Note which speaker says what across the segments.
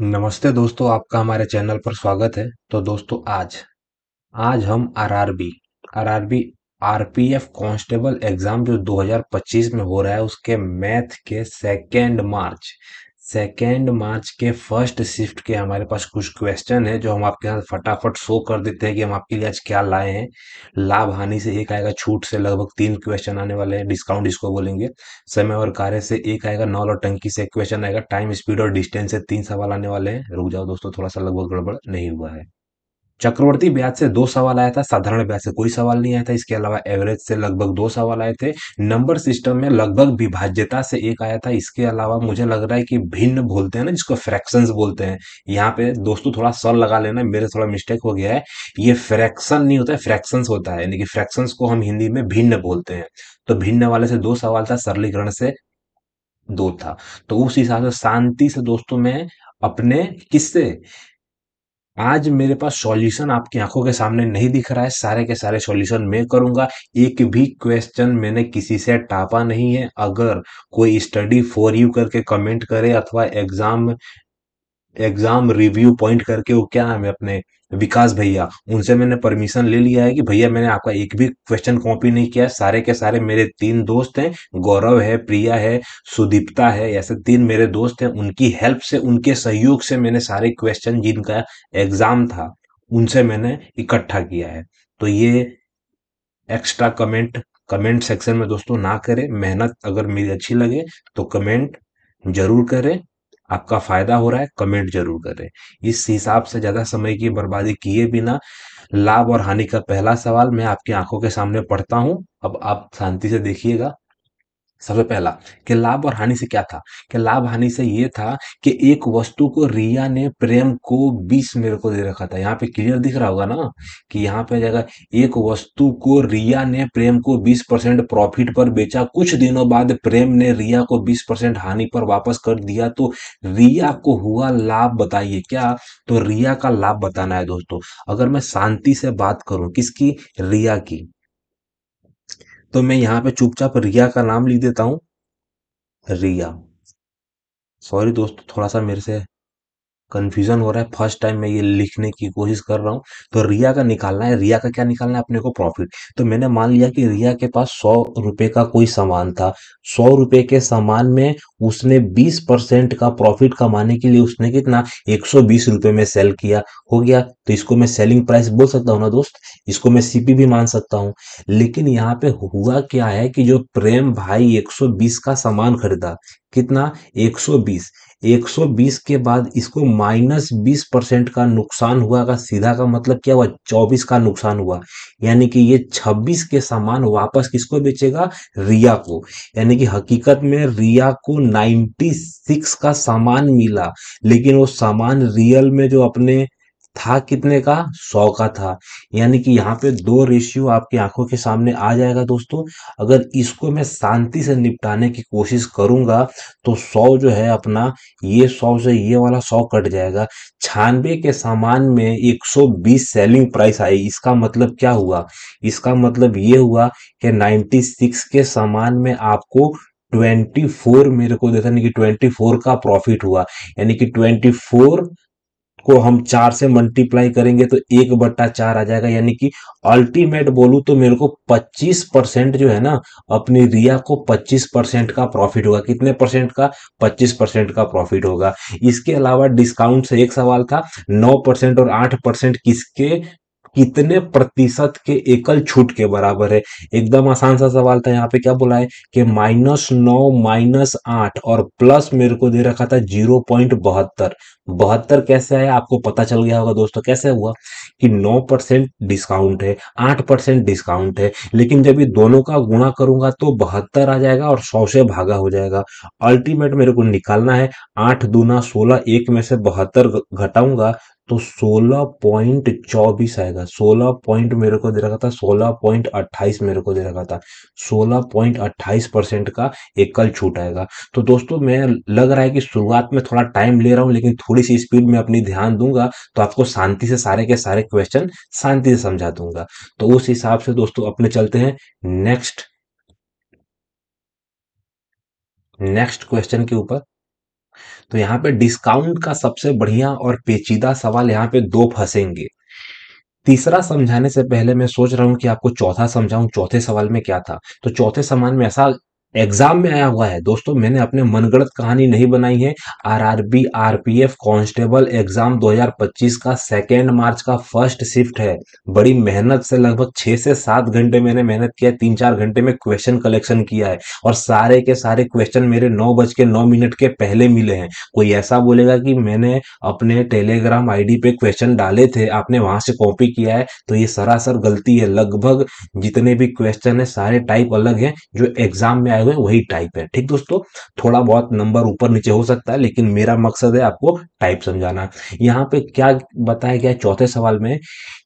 Speaker 1: नमस्ते दोस्तों, आपका हमारे चैनल पर स्वागत है। तो दोस्तों आज आज हम आरआरबी आरपीएफ कांस्टेबल एग्जाम जो 2025 में हो रहा है उसके मैथ के सेकेंड मार्च के फर्स्ट शिफ्ट के हमारे पास कुछ क्वेश्चन है जो हम आपके साथ फटाफट शो कर देते हैं कि हम आपके लिए आज क्या लाए हैं। लाभ हानि से एक आएगा, छूट से लगभग 3 क्वेश्चन आने वाले हैं, डिस्काउंट इसको बोलेंगे। समय और कार्य से एक आएगा, नॉल और टंकी से एक क्वेश्चन आएगा, टाइम स्पीड और डिस्टेंस से 3 सवाल आने वाले हैं। रुक जाओ दोस्तों, थोड़ा सा लगभग गड़बड़ नहीं हुआ है। चक्रवर्ती ब्याज से 2 सवाल आया था, साधारण ब्याज से कोई सवाल नहीं आया था। इसके अलावा एवरेज से लगभग 2 सवाल आए थे। नंबर सिस्टम में लगभग विभाज्यता से एक आया था। इसके अलावा मुझे लग रहा है कि भिन्न बोलते हैं ना, जिसको फ्रैक्शंस बोलते हैं। यहाँ पे दोस्तों थोड़ा सल लगा लेना, मेरे थोड़ा मिस्टेक हो गया है। ये फ्रैक्शन नहीं होता है, फ्रैक्शंस होता है, यानी कि फ्रैक्शंस को हम हिंदी में भिन्न बोलते हैं। तो भिन्न वाले से 2 सवाल था, सरलीकरण से 2 था। तो उस हिसाब से शांति से दोस्तों मैं अपने किससे आज मेरे पास सॉल्यूशन आपकी आंखों के सामने नहीं दिख रहा है, सारे के सारे सॉल्यूशन मैं करूंगा। एक भी क्वेश्चन मैंने किसी से टापा नहीं है। अगर कोई स्टडी फॉर यू करके कमेंट करे अथवा एग्जाम एग्जाम रिव्यू पॉइंट करके, वो क्या नाम है अपने विकास भैया, उनसे मैंने परमिशन ले लिया है कि भैया मैंने आपका एक भी क्वेश्चन कॉपी नहीं किया है। सारे के सारे मेरे 3 दोस्त हैं, गौरव है, प्रिया है, सुदीप्ता है, ऐसे 3 मेरे दोस्त हैं। उनकी हेल्प से, उनके सहयोग से मैंने सारे क्वेश्चन जिनका एग्जाम था उनसे मैंने इकट्ठा किया है। तो ये एक्स्ट्रा कमेंट सेक्शन में दोस्तों ना करें। मेहनत अगर मेरी अच्छी लगे तो कमेंट जरूर करें। आपका फायदा हो रहा है, कमेंट जरूर करें। इस हिसाब से ज्यादा समय की बर्बादी किए बिना लाभ और हानि का पहला सवाल मैं आपकी आंखों के सामने पढ़ता हूं। अब आप शांति से देखिएगा। सबसे पहला कि लाभ और हानि से क्या था। कि लाभ हानि से ये था कि एक वस्तु को रिया ने प्रेम को 20 मेरे को दे रखा था। यहाँ पे क्लियर दिख रहा होगा ना कि यहाँ पे जगह एक वस्तु को रिया ने प्रेम को 20% प्रॉफिट पर बेचा, कुछ दिनों बाद प्रेम ने रिया को 20% हानि पर वापस कर दिया, तो रिया को हुआ लाभ बताइए क्या। तो रिया का लाभ बताना है दोस्तों। अगर मैं शांति से बात करूं किसकी, रिया की, तो मैं यहाँ पे चुपचाप रिया का नाम लिख देता हूं, रिया। सॉरी दोस्तों, थोड़ा सा मेरे से कंफ्यूजन हो रहा है, फर्स्ट टाइम मैं ये लिखने की कोशिश कर रहा हूँ। तो रिया का निकालना है। रिया का क्या निकालना है अपने को, प्रॉफिट। तो मैंने मान लिया कि रिया के पास 100 रुपए का कोई सामान था। 100 रुपए के सामान में उसने 20% का प्रॉफिट कमाने के लिए उसने कितना, 120 रुपए में सेल किया। हो गया, तो इसको मैं सेलिंग प्राइस बोल सकता हूँ ना दोस्त, इसको मैं सीपी भी मान सकता हूँ। लेकिन यहाँ पे हुआ क्या है कि जो प्रेम भाई 120 का सामान खरीदा, कितना, 120। 120 के बाद इसको -20% का नुकसान हुआ का सीधा का मतलब क्या हुआ, 24 का नुकसान हुआ। यानी कि ये 26 के सामान वापस किसको बेचेगा, रिया को। यानी कि हकीकत में रिया को 96 का सामान मिला, लेकिन वो सामान रियल में जो अपने था कितने का, 100 का था। यानी कि यहाँ पे 2 रेशियो आपकी आंखों के सामने आ जाएगा दोस्तों। अगर इसको मैं शांति से निपटाने की कोशिश करूंगा तो 100 जो है अपना, ये 100 से ये वाला 100 कट जाएगा। 96 के सामान में 120 सेलिंग प्राइस आई। इसका मतलब क्या हुआ, इसका मतलब ये हुआ कि 96 के सामान में आपको 24 मेरे को देता, नहीं कि 24 का प्रॉफिट हुआ। यानी कि 24 को हम 4 से मल्टीप्लाई करेंगे तो 1/4 आ जाएगा। यानी कि अल्टीमेट बोलूं तो मेरे को 25% जो है ना, अपनी रिया को 25% का प्रॉफिट होगा। कितने परसेंट का, 25% का प्रॉफिट होगा। इसके अलावा डिस्काउंट से एक सवाल था, 9% और 8% किसके, कितने प्रतिशत के एकल छूट के बराबर है। एकदम आसान सा सवाल था। यहाँ पे क्या बोला है कि -9 -8 और प्लस मेरे को दे रखा था 0.72। 72 कैसे आया आपको पता चल गया होगा दोस्तों। कैसे हुआ कि 9% डिस्काउंट है, 8% डिस्काउंट है, लेकिन जब ये दोनों का गुणा करूंगा तो 72 आ जाएगा और 100 से भागा हो जाएगा। अल्टीमेट मेरे को निकालना है, 8 दूना 16, एक में से 72 घटाऊंगा तो 16.24 आएगा। 16 पॉइंट मेरे को दे रखा था, 16.28 मेरे को दे रखा था। 16.28% का एकल छूट आएगा। तो दोस्तों मैं, लग रहा है कि शुरुआत में थोड़ा टाइम ले रहा हूं, लेकिन थोड़ी सी स्पीड में अपनी ध्यान दूंगा तो आपको शांति से सारे के सारे क्वेश्चन शांति से समझा दूंगा। तो उस हिसाब से दोस्तों अपने चलते हैं नेक्स्ट नेक्स्ट क्वेश्चन के ऊपर। तो यहाँ पे डिस्काउंट का सबसे बढ़िया और पेचीदा सवाल यहाँ पे दो फंसेंगे। तीसरा समझाने से पहले मैं सोच रहा हूँ कि आपको चौथा समझाऊं। चौथे सवाल में क्या था? तो चौथे सवाल में ऐसा एग्जाम में आया हुआ है दोस्तों, मैंने अपने मनगढ़ंत कहानी नहीं बनाई है। आरआरबी आरपीएफ कांस्टेबल एग्जाम 2025 का 2 मार्च का फर्स्ट शिफ्ट है। बड़ी मेहनत से लगभग 6 से 7 घंटे मैंने मेहनत किया है, 3-4 घंटे में क्वेश्चन कलेक्शन किया है, और सारे के सारे क्वेश्चन मेरे 9:09 के पहले मिले हैं। कोई ऐसा बोलेगा कि मैंने अपने टेलीग्राम आईडी पे क्वेश्चन डाले थे, आपने वहां से कॉपी किया है, तो ये सरासर गलती है। लगभग जितने भी क्वेश्चन है सारे टाइप अलग हैं, जो एग्जाम में आए हुए वही टाइप है। ठीक दोस्तों, थोड़ा बहुत नंबर ऊपर नीचे हो सकता है, लेकिन मेरा मकसद है आपको टाइप समझाना। यहाँ पे क्या बताया गया है चौथे सवाल में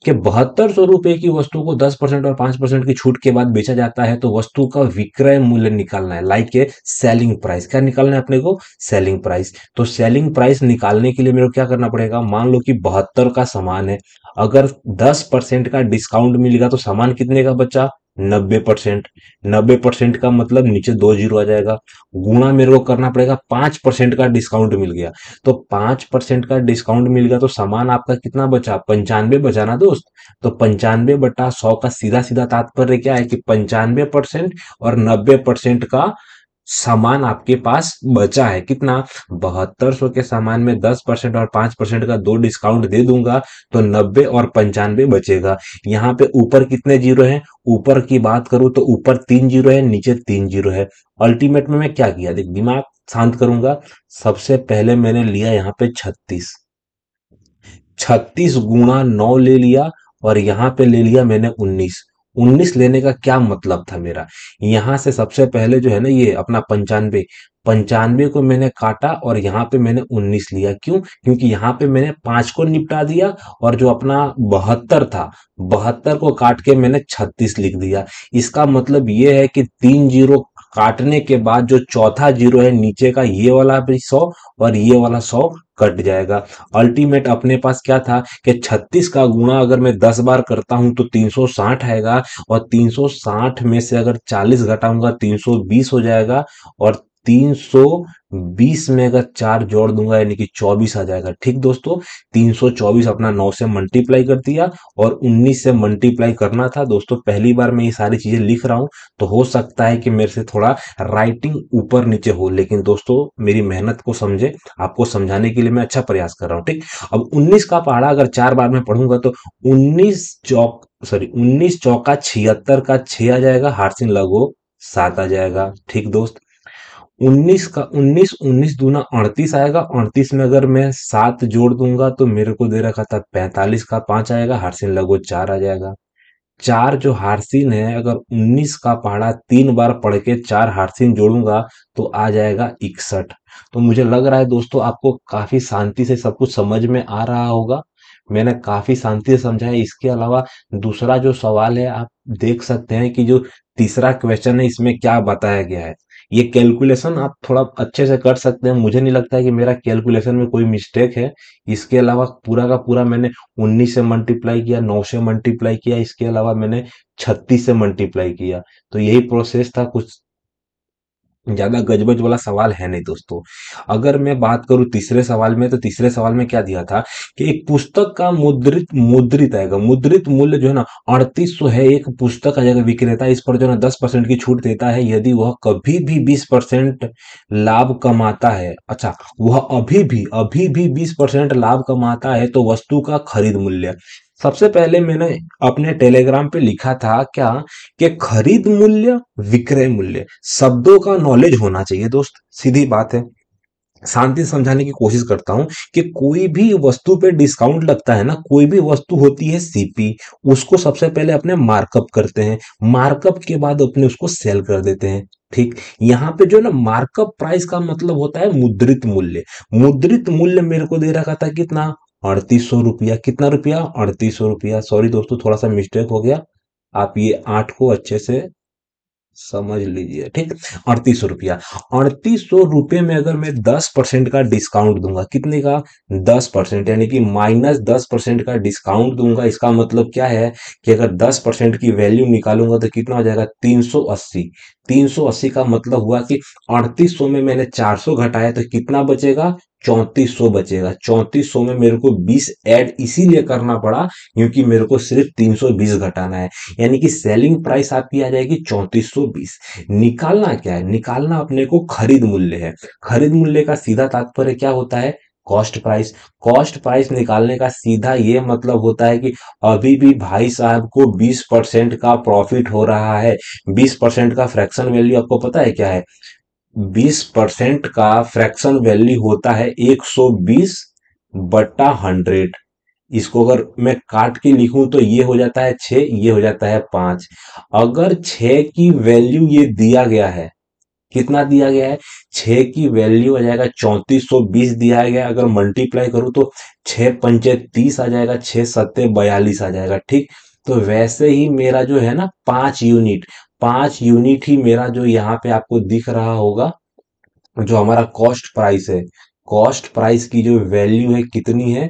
Speaker 1: कि 7200 रुपए की वस्तु को 10% और 5% की छूट के बाद बेचा जाता है, तो वस्तु का विक्रय मूल्य निकालना है, लाइक ए सेलिंग प्राइस। क्या निकालना है अपने को? Selling price. तो सेलिंग प्राइस निकालने के लिए मेरे को क्या करना पड़ेगा? मान लो कि 72 का सामान है, अगर 10% का डिस्काउंट मिलेगा तो सामान कितने का बचा? 90%। 90% का मतलब नीचे 2 जीरो आ जाएगा, गुणा मेरे को करना पड़ेगा 5% का डिस्काउंट मिल गया। तो 5% का डिस्काउंट मिल गया तो सामान आपका कितना बचा? 95 बचा ना दोस्त। तो 95/100 का सीधा सीधा तात्पर्य क्या है कि 95% और 90% का सामान आपके पास बचा है। कितना? 7200 के सामान में 10% और 5% का दो डिस्काउंट दे दूंगा, तो 90 और 95 बचेगा। यहाँ पे ऊपर कितने जीरो हैं? ऊपर की बात करूं तो ऊपर 3 जीरो है, नीचे 3 जीरो है। अल्टीमेट में मैं क्या किया, देख दिमाग शांत करूंगा। सबसे पहले मैंने लिया यहाँ पे 36। 36 × 9 ले लिया, और यहाँ पे ले लिया मैंने 19। 19 लेने का क्या मतलब था मेरा? यहाँ से सबसे पहले जो है ना ये अपना 95, 95 को मैंने काटा और यहाँ पे मैंने 19 लिया। क्यों? क्योंकि यहाँ पे मैंने 5 को निपटा दिया, और जो अपना 72 था, 72 को काट के मैंने 36 लिख दिया। इसका मतलब ये है कि 3 जीरो काटने के बाद जो चौथा जीरो है नीचे का, ये वाला भी 100 और ये वाला 100 कट जाएगा। अल्टीमेट अपने पास क्या था कि 36 का गुणा अगर मैं 10 बार करता हूं तो 360 आएगा, और 360 में से अगर 40 घटाऊंगा 320 हो जाएगा, और 320 में अगर 4 जोड़ दूंगा यानी कि 24 आ जाएगा। ठीक दोस्तों, 324 अपना 9 से मल्टीप्लाई कर दिया, और 19 से मल्टीप्लाई करना था। दोस्तों पहली बार मैं ये सारी चीजें लिख रहा हूं, तो हो सकता है कि मेरे से थोड़ा राइटिंग ऊपर नीचे हो, लेकिन दोस्तों मेरी मेहनत को समझे, आपको समझाने के लिए मैं अच्छा प्रयास कर रहा हूँ। ठीक, अब 19 का पहाड़ा अगर 4 बार में पढ़ूंगा तो 19 चौका 76 का 6 आ जाएगा, हारसिन लगो 7 आ जाएगा। ठीक दोस्त, 19 का 19, 19 दूना 38 आएगा। 38 में अगर मैं 7 जोड़ दूंगा तो मेरे को दे रखा था 45 का 5 आएगा, हारसिन लगो 4 आ जाएगा। 4 जो हारसीन है, अगर 19 का पहाड़ा 3 बार पढ़ के 4 हारसीन जोड़ूंगा तो आ जाएगा 61। तो मुझे लग रहा है दोस्तों आपको काफी शांति से सब कुछ समझ में आ रहा होगा। मैंने काफी शांति से समझा है। इसके अलावा दूसरा जो सवाल है, आप देख सकते हैं कि जो तीसरा क्वेश्चन है इसमें क्या बताया गया है। ये कैलकुलेशन आप थोड़ा अच्छे से कर सकते हैं, मुझे नहीं लगता है कि मेरा कैलकुलेशन में कोई मिस्टेक है। इसके अलावा पूरा का पूरा मैंने 19 से मल्टीप्लाई किया, 9 से मल्टीप्लाई किया, इसके अलावा मैंने 36 से मल्टीप्लाई किया। तो यही प्रोसेस था, कुछ ज्यादा गजबज वाला सवाल है नहीं दोस्तों। अगर मैं बात करूं तीसरे सवाल में, तो तीसरे सवाल में क्या दिया था कि एक पुस्तक का मुद्रित मुद्रित आएगा, मुद्रित मूल्य जो है ना 3800 है। एक पुस्तक का जगह विक्रेता इस पर जो है ना 10% की छूट देता है, यदि वह कभी भी 20% लाभ कमाता है। अच्छा, वह अभी भी 20% लाभ कमाता है, तो वस्तु का खरीद मूल्य। सबसे पहले मैंने अपने टेलीग्राम पे लिखा था क्या, कि खरीद मूल्य, विक्रय मूल्य, शब्दों का नॉलेज होना चाहिए दोस्त। सीधी बात है, शांति से समझाने की कोशिश करता हूं कि कोई भी वस्तु पे डिस्काउंट लगता है ना, कोई भी वस्तु होती है सीपी, उसको सबसे पहले अपने मार्कअप करते हैं, मार्कअप के बाद अपने उसको सेल कर देते हैं। ठीक, यहाँ पे जो है ना मार्कअप प्राइस का मतलब होता है मुद्रित मूल्य। मुद्रित मूल्य मेरे को दे रखा था कितना? 3800 रुपया। कितना रुपया? 3800 रुपया। सॉरी दोस्तों, थोड़ा सा मिस्टेक हो गया। आप ये 8 को अच्छे से समझ लीजिए, ठीक। 3800 रुपया। 3800 रुपये में अगर मैं 10% का डिस्काउंट दूंगा, कितने का? 10%, यानी कि -10% का डिस्काउंट दूंगा। इसका मतलब क्या है कि अगर 10% की वैल्यू निकालूंगा तो कितना हो जाएगा? 380। 380 का मतलब हुआ कि 3800 में मैंने 400 घटाया तो कितना बचेगा? 3400 बचेगा। 3400 में मेरे को 20 ऐड इसीलिए करना पड़ा क्योंकि मेरे को सिर्फ 320 घटाना है। यानी कि सेलिंग प्राइस आपकी आ जाएगी 3420। निकालना क्या है? निकालना अपने को खरीद मूल्य है। खरीद मूल्य का सीधा तात्पर्य क्या होता है? Cost price. कॉस्ट प्राइस निकालने का सीधा ये मतलब होता है कि अभी भी भाई साहब को 20% का प्रॉफिट हो रहा है। 20% का फ्रैक्शन वैल्यू आपको पता है क्या है? 20% का फ्रैक्शन वैल्यू होता है 120/100। इसको अगर मैं काट के लिखूं तो ये हो जाता है 6, ये हो जाता है 5। अगर 6 की वैल्यू ये दिया गया है, कितना दिया गया है? 6 की वैल्यू आ जाएगा 3420 दिया गया है। अगर मल्टीप्लाई करूं तो 6 पंचे 30 आ जाएगा, 6 सत्ते 42 आ जाएगा, ठीक। तो वैसे ही मेरा जो है ना 5 यूनिट, 5 यूनिट ही मेरा जो यहाँ पे आपको दिख रहा होगा, जो हमारा कॉस्ट प्राइस है, कॉस्ट प्राइस की जो वैल्यू है कितनी है?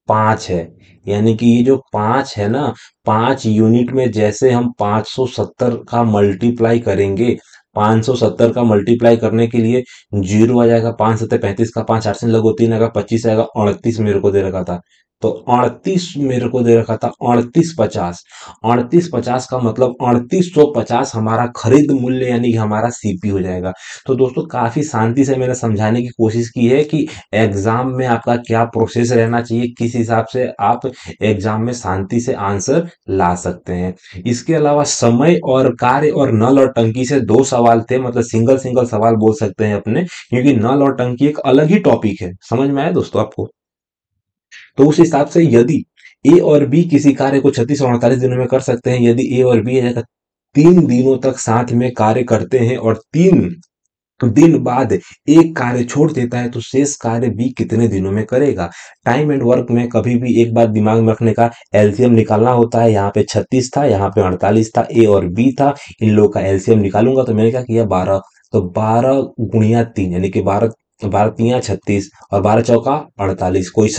Speaker 1: 5 है। यानी कि ये जो 5 है ना, 5 यूनिट में जैसे हम 570 का मल्टीप्लाई करेंगे, 570 का मल्टीप्लाई करने के लिए जीरो आ जाएगा, 5 सत्ते 35 का, 5 8 से लगो 3 आएगा, 25 आएगा, 38 मेरे को दे रखा था। तो 38 मेरे को दे रखा था, 3850। 3850 का मतलब 3850 हमारा खरीद मूल्य यानी कि हमारा सीपी हो जाएगा। तो दोस्तों काफी शांति से मैंने समझाने की कोशिश की है कि एग्जाम में आपका क्या प्रोसेस रहना चाहिए, किस हिसाब से आप एग्जाम में शांति से आंसर ला सकते हैं। इसके अलावा समय और कार्य और नल और टंकी से दो सवाल थे, मतलब सिंगल सिंगल सवाल बोल सकते हैं अपने, क्योंकि नल और टंकी एक अलग ही टॉपिक है। समझ में आया दोस्तों आपको? तो उस हिसाब से यदि ए और बी किसी कार्य को 36 और 48 दिनों में कर सकते हैं, यदि ए और बी 3 दिनों तक साथ में कार्य करते हैं और 3 दिन बाद एक कार्य छोड़ देता है तो शेष कार्य बी कितने दिनों में करेगा? टाइम एंड वर्क में कभी भी एक बात दिमाग में रखने का, एलसीएम निकालना होता है। यहाँ पे 36 था, यहाँ पे 48 था, ए और बी था। इन लोगों का एलसीएम निकालूंगा तो मैंने क्या किया? 12। तो 12 गुणिया 3 यानी कि 12, 12 तियां 36 और 12 चौका 48। कोई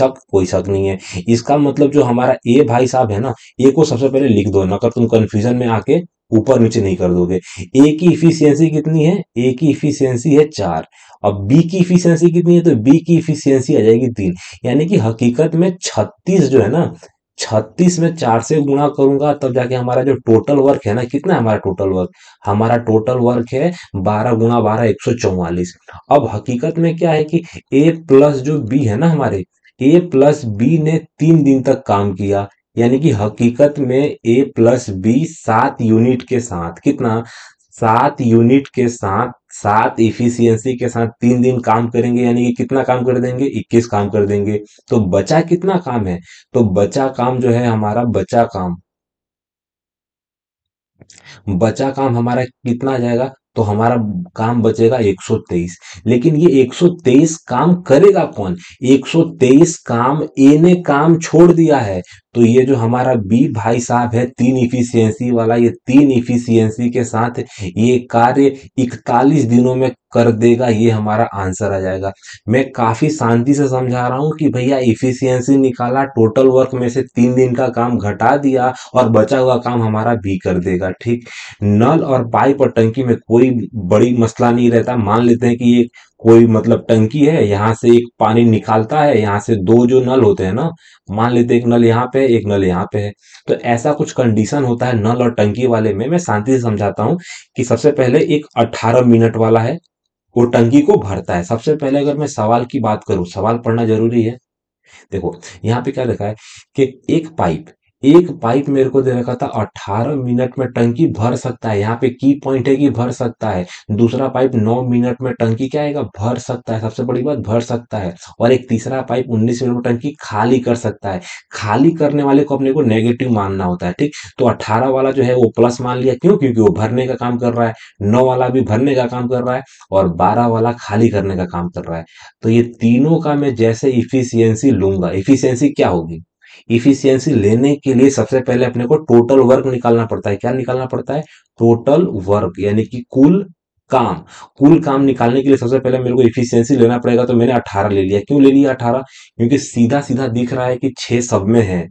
Speaker 1: शक नहीं है। इसका मतलब जो हमारा ए भाई साहब है ना, ए को सबसे पहले लिख दो, नकर तुम कंफ्यूजन में आके ऊपर नीचे नहीं कर दोगे। ए की इफिशियंसी कितनी है? ए की इफिशियंसी है 4। अब बी की इफिशियंसी कितनी है? तो बी की इफिशियंसी आ जाएगी 3। यानी कि हकीकत में 36 जो है ना, 36 में 4 से गुणा करूंगा तब जाके हमारा जो टोटल वर्क है ना, कितना है हमारा टोटल वर्क? हमारा टोटल वर्क है 12 गुणा 12 144। अब हकीकत में क्या है कि ए प्लस जो बी है ना हमारे, ए प्लस बी ने 3 दिन तक काम किया। यानी कि हकीकत में ए प्लस बी 7 यूनिट के साथ, कितना? 7 यूनिट के साथ, 7 इफिशियंसी के साथ 3 दिन काम करेंगे। यानी कि कितना काम कर देंगे? 21 काम कर देंगे। तो बचा कितना काम है? तो बचा काम जो है हमारा, बचा काम हमारा कितना आ जाएगा? तो हमारा काम बचेगा 123। लेकिन ये 123 काम करेगा कौन? 123 काम ए ने काम छोड़ दिया है। तो ये जो हमारा बी भाई साहब है 3 इफिशियंसी वाला, ये 3 इफिशियंसी के साथ ये कार्य 41 दिनों में कर देगा। ये हमारा आंसर आ जाएगा। मैं काफी शांति से समझा रहा हूं कि भैया इफिशियंसी निकाला, टोटल वर्क में से 3 दिन का काम घटा दिया और बचा हुआ काम हमारा बी कर देगा, ठीक। नल और पाइप और टंकी में कोई बड़ी मसला नहीं रहता। मान लेते हैं कि ये कोई मतलब टंकी है, यहाँ से एक पानी निकालता है, यहाँ से दो जो नल होते हैं ना, मान लेते हैं एक नल यहाँ पे है, एक नल यहाँ पे है। तो ऐसा कुछ कंडीशन होता है नल और टंकी वाले में। मैं शांति से समझाता हूँ कि सबसे पहले एक 18 मिनट वाला है, वो टंकी को भरता है। सबसे पहले अगर मैं सवाल की बात करूं, सवाल पढ़ना जरूरी है। देखो यहाँ पे क्या लिखा है कि एक पाइप मेरे को दे रखा था 18 मिनट में टंकी भर सकता है। यहाँ पे की पॉइंट है कि भर सकता है। दूसरा पाइप 9 मिनट में टंकी क्या आएगा? भर सकता है। सबसे बड़ी बात, भर सकता है। और एक तीसरा पाइप 19 मिनट में टंकी खाली कर सकता है। खाली करने वाले को अपने को नेगेटिव मानना होता है, ठीक। तो 18 वाला जो है वो प्लस मान लिया, क्यों? क्योंकि वो भरने का काम कर रहा है। 9 वाला भी भरने का काम कर रहा है और 12 वाला खाली करने का काम कर रहा है। तो ये तीनों का मैं जैसे इफिशियंसी लूंगा, इफिशियंसी क्या होगी? इफिशियंसी लेने के लिए सबसे पहले अपने को टोटल वर्क निकालना पड़ता है। क्या निकालना पड़ता है? टोटल वर्क, यानी कि कुल काम। कुल काम निकालने के लिए सबसे पहले मेरे को इफिशियंसी लेना पड़ेगा, तो मैंने 18 ले लिया। क्यों ले लिया 18? क्योंकि सीधा सीधा दिख रहा है कि 6 सब में है,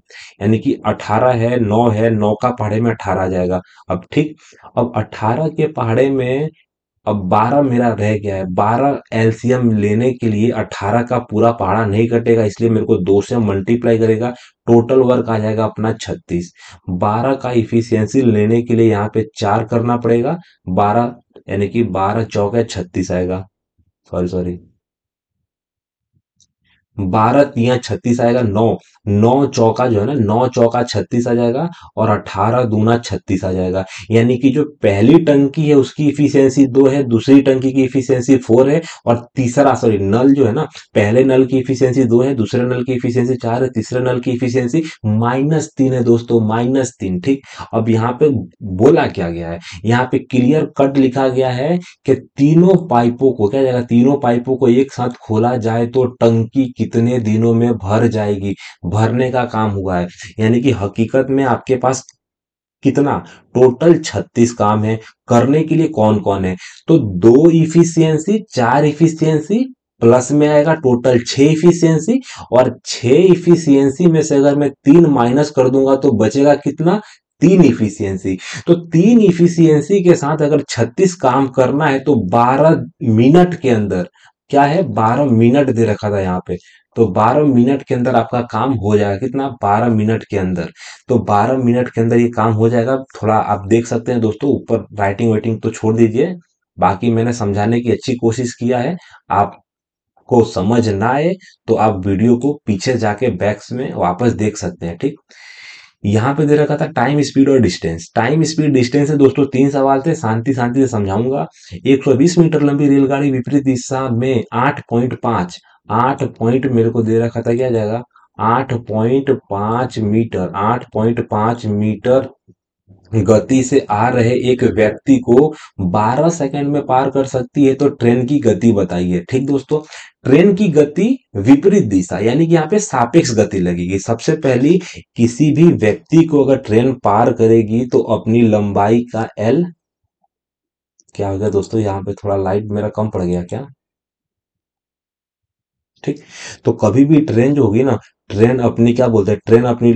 Speaker 1: यानी कि 18 है, 9 है, 9 का पहाड़े में 18 आ जाएगा। अब ठीक, अब 18 के पहाड़े में अब 12 मेरा रह गया है। 12 एलसीएम लेने के लिए 18 का पूरा पहाड़ा नहीं कटेगा, इसलिए मेरे को 2 से मल्टीप्लाई करेगा। टोटल वर्क आ जाएगा अपना 36। 12 का इफिशियंसी लेने के लिए यहाँ पे 4 करना पड़ेगा। 12 यानी कि 12 चौके 36 आएगा। सॉरी सॉरी, 12 तिया 36 आएगा। 9, 9 चौका जो है ना, 9 चौका 36 आ जाएगा, और 18 दूना 36 आ जाएगा। यानी कि जो पहली टंकी है उसकी इफिशियंसी 2 है, दूसरी टंकी की इफिशियंसी 4 है, और तीसरा सॉरी नल जो है ना, पहले नल की इफिशियंसी 2 है, दूसरे नल की इफिशियंसी 4 है, तीसरे नल की इफिशियंसी -3 है दोस्तों, -3। ठीक, अब यहाँ पे बोला क्या गया है, यहाँ पे क्लियर कट लिखा गया है कि तीनों पाइपों को क्या जाएगा, तीनों पाइपों को एक साथ खोला जाए तो टंकी कितने दिनों में भर जाएगी, भरने का काम हुआ है। यानी कि हकीकत में आपके पास कितना, टोटल 36 काम है। करने के लिए कौन कौन है, तो 2 इफिशियंसी, 4 इफिशियंसी, प्लस में आएगा टोटल 6 इफिशियंसी, और 6 इफिशियंसी में से अगर मैं 3 माइनस कर दूंगा तो बचेगा कितना, 3 इफिशियंसी। तो 3 इफिशियंसी के साथ अगर 36 काम करना है तो 12 मिनट के अंदर, क्या है, 12 मिनट दे रखा था यहाँ पे, तो 12 मिनट के अंदर आपका काम हो जाएगा। कितना, 12 मिनट के अंदर। तो 12 मिनट के अंदर ये काम हो जाएगा। थोड़ा आप देख सकते हैं दोस्तों, ऊपर राइटिंग वाइटिंग तो छोड़ दीजिए, बाकी मैंने समझाने की अच्छी कोशिश किया है। आपको समझ ना आए तो आप वीडियो को पीछे जाके बैक्स में वापस देख सकते हैं। ठीक, यहाँ पे दे रखा था टाइम स्पीड और डिस्टेंस। टाइम स्पीड डिस्टेंस से दोस्तों 3 सवाल थे, शांति शांति से समझाऊंगा। 120 मीटर लंबी रेलगाड़ी विपरीत दिशा में 8.5, 8 पॉइंट मेरे को दे रखा था, क्या जाएगा, 8.5 मीटर, 8.5 मीटर गति से आ रहे एक व्यक्ति को 12 सेकंड में पार कर सकती है, तो ट्रेन की गति बताइए। ठीक दोस्तों, ट्रेन की गति विपरीत दिशा, यानी कि यहाँ पे सापेक्ष गति लगेगी। सबसे पहली, किसी भी व्यक्ति को अगर ट्रेन पार करेगी तो अपनी लंबाई का एल, क्या हो गया दोस्तों, यहाँ पे थोड़ा लाइट मेरा कम पड़ गया क्या? ठीक, तो कभी भी ट्रेन जो होगी ना, ट्रेन अपनी क्या बोलते हैं, ट्रेन अपनी,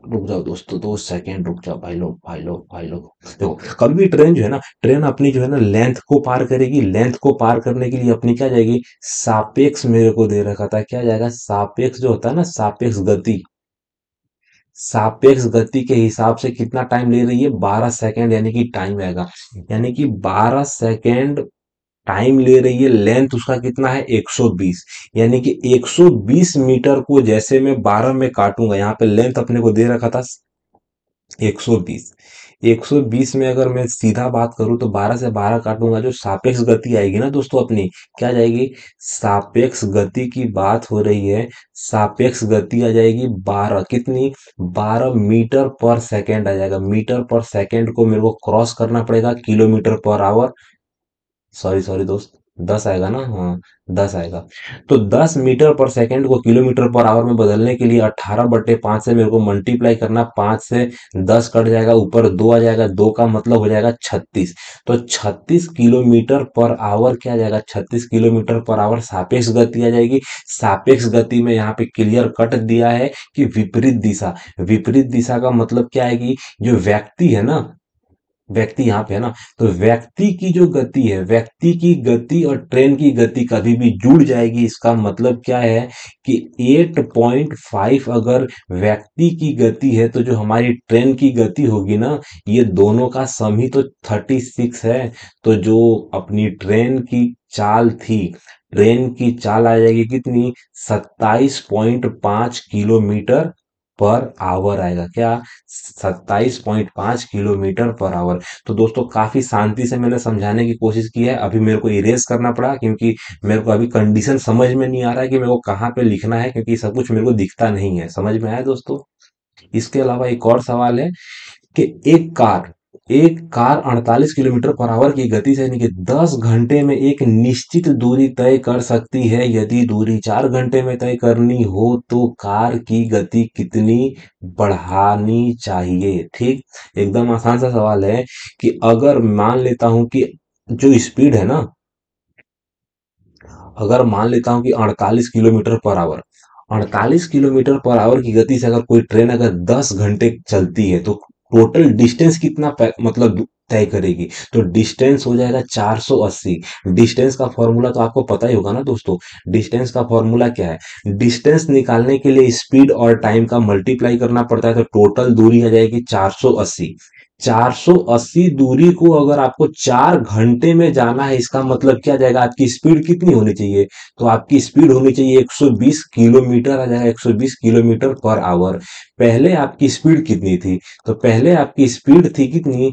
Speaker 1: रुक जाओ दोस्तों, 2 सेकेंड रुक जाओ भाई लोग, भाई लोग, भाई लोग। देखो, कभी भी ट्रेन जो है ना, ट्रेन अपनी जो है ना लेंथ को पार करेगी। लेंथ को पार करने के लिए अपनी क्या जाएगी, सापेक्ष मेरे को दे रखा था, क्या जाएगा, सापेक्ष जो होता है ना, सापेक्ष गति। सापेक्ष गति के हिसाब से कितना टाइम ले रही है, 12 सेकेंड, यानी कि टाइम आएगा, यानी कि 12 सेकेंड टाइम ले रही है। लेंथ उसका कितना है, 120, यानी कि 120 मीटर को जैसे मैं 12 में काटूंगा, यहाँ पे लेंथ अपने को दे रखा था 120, 120 में अगर मैं सीधा बात करूं तो 12 से 12 काटूंगा, जो सापेक्ष गति आएगी ना दोस्तों अपनी, क्या जाएगी, सापेक्ष गति की बात हो रही है। सापेक्ष गति आ जाएगी 12, कितनी, 12 मीटर पर सेकेंड आ जाएगा। मीटर पर सेकेंड को मेरे को क्रॉस करना पड़ेगा kilometre per hour, sorry sorry दोस्त, 10 आएगा ना, हाँ 10 आएगा। तो 10 मीटर पर सेकंड को किलोमीटर पर आवर में बदलने के लिए 18/5 से मेरे को मल्टीप्लाई करना, 5 से 10 कट जाएगा, ऊपर 2 आ जाएगा, 2 का मतलब हो जाएगा 36। तो 36 किलोमीटर पर आवर क्या आ जाएगा, 36 किलोमीटर पर आवर सापेक्ष गति आ जाएगी। सापेक्ष गति में यहाँ पे क्लियर कट दिया है कि विपरीत दिशा। विपरीत दिशा का मतलब क्या है कि जो व्यक्ति है ना, व्यक्ति यहाँ पे है ना, तो व्यक्ति की जो गति है, व्यक्ति की गति और ट्रेन की गति कभी भी जुड़ जाएगी। इसका मतलब क्या है कि 8.5 अगर व्यक्ति की गति है तो जो हमारी ट्रेन की गति होगी ना, ये दोनों का सम ही तो 36 है। तो जो अपनी ट्रेन की चाल थी, ट्रेन की चाल आ जाएगी कितनी, 27.5 किलोमीटर पर आवर आएगा, क्या, 27.5 किलोमीटर पर आवर। तो दोस्तों काफी शांति से मैंने समझाने की कोशिश की है। अभी मेरे को इरेज करना पड़ा क्योंकि मेरे को अभी कंडीशन समझ में नहीं आ रहा है कि मेरे को कहाँ पे लिखना है, क्योंकि सब कुछ मेरे को दिखता नहीं है। समझ में आया दोस्तों? इसके अलावा एक और सवाल है कि एक कार एक कार 48 किलोमीटर पर आवर की गति से यानी कि 10 घंटे में एक निश्चित दूरी तय कर सकती है। यदि दूरी 4 घंटे में तय करनी हो तो कार की गति कितनी बढ़ानी चाहिए? ठीक, एकदम आसान सा सवाल है कि अगर मान लेता हूं कि जो स्पीड है ना, अगर मान लेता हूं कि 48 kilometre per hour, 48 kilometre per hour की गति से अगर कोई ट्रेन अगर 10 घंटे चलती है तो टोटल डिस्टेंस कितना मतलब तय करेगी? तो डिस्टेंस हो जाएगा 480। डिस्टेंस का फॉर्मूला तो आपको पता ही होगा ना दोस्तों। डिस्टेंस का फॉर्मूला क्या है? डिस्टेंस निकालने के लिए स्पीड और टाइम का मल्टीप्लाई करना पड़ता है, तो टोटल दूरी आ जाएगी 480। 480 दूरी को अगर आपको 4 घंटे में जाना है, इसका मतलब क्या जाएगा? आपकी स्पीड कितनी होनी चाहिए? तो आपकी स्पीड होनी चाहिए 120 किलोमीटर आ जाएगा, 120 किलोमीटर पर आवर। पहले आपकी स्पीड कितनी थी? तो पहले आपकी स्पीड थी कितनी?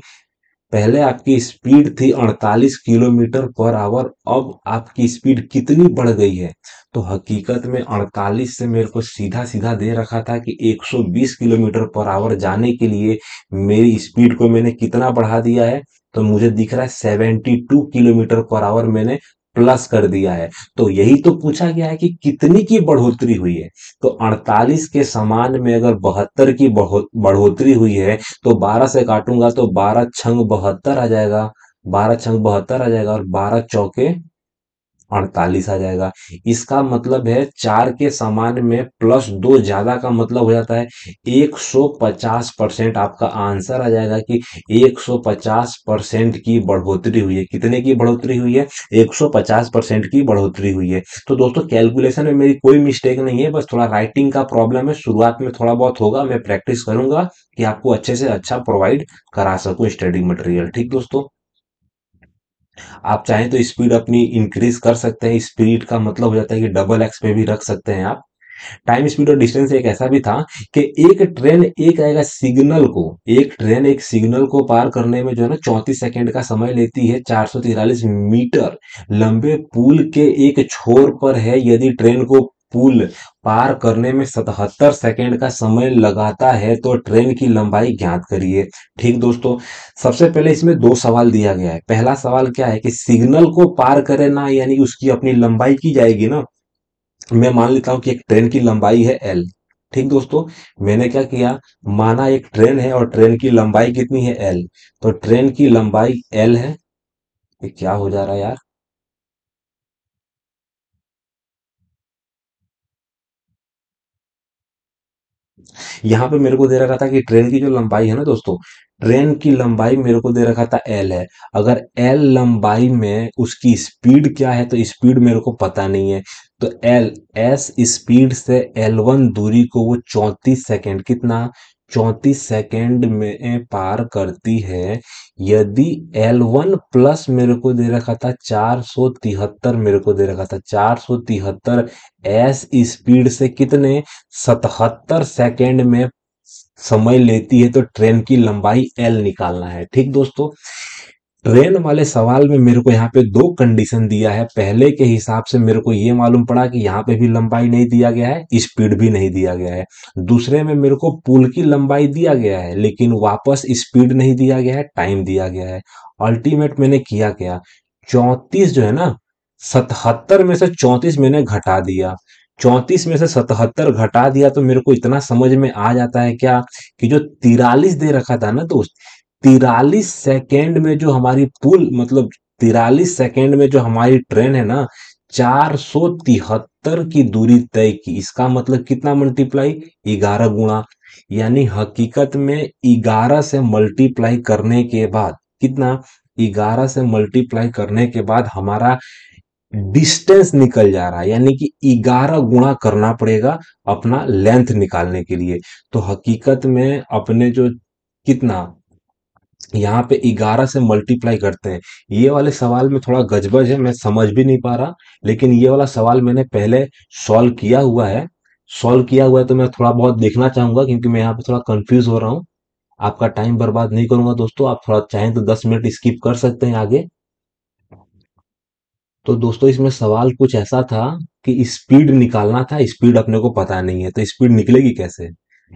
Speaker 1: पहले आपकी स्पीड थी 48 किलोमीटर पर आवर। अब आपकी स्पीड कितनी बढ़ गई है? तो हकीकत में 48 से मेरे को सीधा सीधा दे रखा था कि 120 किलोमीटर पर आवर जाने के लिए मेरी स्पीड को मैंने कितना बढ़ा दिया है? तो मुझे दिख रहा है 72 किलोमीटर पर आवर मैंने प्लस कर दिया है। तो यही तो पूछा गया है कि कितनी की बढ़ोतरी हुई है। तो 48 के समान में अगर 72 की बढ़ोतरी हुई है तो 12 से काटूंगा तो 12 छंग 72 आ जाएगा। 12 छंग 72 आ जाएगा और 12 चौके 48 आ जाएगा। इसका मतलब है 4 के समान में प्लस 2 ज्यादा का मतलब हो जाता है 150%। आपका आंसर आ जाएगा कि 150% की बढ़ोतरी हुई है। कितने की बढ़ोतरी हुई है? 150% की बढ़ोतरी हुई है। तो दोस्तों कैलकुलेशन में मेरी कोई मिस्टेक नहीं है, बस थोड़ा राइटिंग का प्रॉब्लम है। शुरुआत में थोड़ा बहुत होगा, मैं प्रैक्टिस करूंगा कि आपको अच्छे से अच्छा प्रोवाइड करा सकूं स्टडी मटेरियल। ठीक दोस्तों, आप चाहें तो स्पीड अपनी इंक्रीज कर सकते हैं। स्पीड का मतलब हो जाता है कि डबल एक्स पे भी रख सकते हैं आप। टाइम स्पीड और डिस्टेंस एक ऐसा भी था कि एक ट्रेन एक सिग्नल को पार करने में जो है ना 34 सेकंड का समय लेती है। 443 मीटर लंबे पुल के एक छोर पर है। यदि ट्रेन को पुल पार करने में 77 सेकंड का समय लगाता है तो ट्रेन की लंबाई ज्ञात करिए। ठीक दोस्तों, सबसे पहले इसमें दो सवाल दिया गया है। पहला सवाल क्या है कि सिग्नल को पार करे ना, यानी उसकी अपनी लंबाई की जाएगी ना। मैं मान लेता हूं कि एक ट्रेन की लंबाई है एल। ठीक दोस्तों, मैंने क्या किया, माना एक ट्रेन है और ट्रेन की लंबाई कितनी है? एल। तो ट्रेन की लंबाई एल है। ये क्या हो जा रहा है यार? यहाँ पे मेरे को दे रखा था कि ट्रेन की जो लंबाई है ना दोस्तों, ट्रेन की लंबाई मेरे को दे रखा था एल है। अगर एल लंबाई में उसकी स्पीड क्या है तो स्पीड मेरे को पता नहीं है। तो एल एस स्पीड से एल वन दूरी को वो 34 सेकेंड, कितना? 34 सेकेंड में पार करती है। यदि एल वन प्लस मेरे को दे रखा था 473, मेरे को दे रखा था 473 एस स्पीड से कितने? 77 सेकेंड में समय लेती है, तो ट्रेन की लंबाई एल निकालना है। ठीक दोस्तों, ट्रेन वाले सवाल में मेरे को यहाँ पे दो कंडीशन दिया है। पहले के हिसाब से मेरे को ये मालूम पड़ा कि यहाँ पे भी लंबाई नहीं दिया गया है, स्पीड भी नहीं दिया गया है। दूसरे में मेरे को पुल की लंबाई दिया गया है लेकिन वापस स्पीड नहीं दिया गया है, टाइम दिया गया है। अल्टीमेट मैंने किया क्या, 34 जो है ना, 77 में से 34 मैंने घटा दिया। 34 में से 77 घटा दिया तो मेरे को इतना समझ में आ जाता है क्या, कि जो 43 दे रखा था ना दोस्त, 43 सेकेंड में जो हमारी पुल मतलब 43 सेकेंड में जो हमारी ट्रेन है ना, 473 की दूरी तय की। इसका मतलब कितना मल्टीप्लाई? 11 गुणा। यानी हकीकत में 11 से मल्टीप्लाई करने के बाद कितना? 11 से मल्टीप्लाई करने के बाद हमारा डिस्टेंस निकल जा रहा है, यानी कि 11 गुणा करना पड़ेगा अपना लेंथ निकालने के लिए। तो हकीकत में अपने जो कितना, यहाँ पे 11 से मल्टीप्लाई करते हैं। ये वाले सवाल में थोड़ा गजबज है, मैं समझ भी नहीं पा रहा। लेकिन ये वाला सवाल मैंने पहले सॉल्व किया हुआ है। सॉल्व किया हुआ है तो मैं थोड़ा बहुत देखना चाहूंगा, क्योंकि मैं यहाँ पे थोड़ा कंफ्यूज हो रहा हूँ। आपका टाइम बर्बाद नहीं करूंगा दोस्तों, आप थोड़ा चाहें तो 10 मिनट स्किप कर सकते हैं आगे। तो दोस्तों इसमें सवाल कुछ ऐसा था कि स्पीड निकालना था। स्पीड अपने को पता नहीं है तो स्पीड निकलेगी कैसे?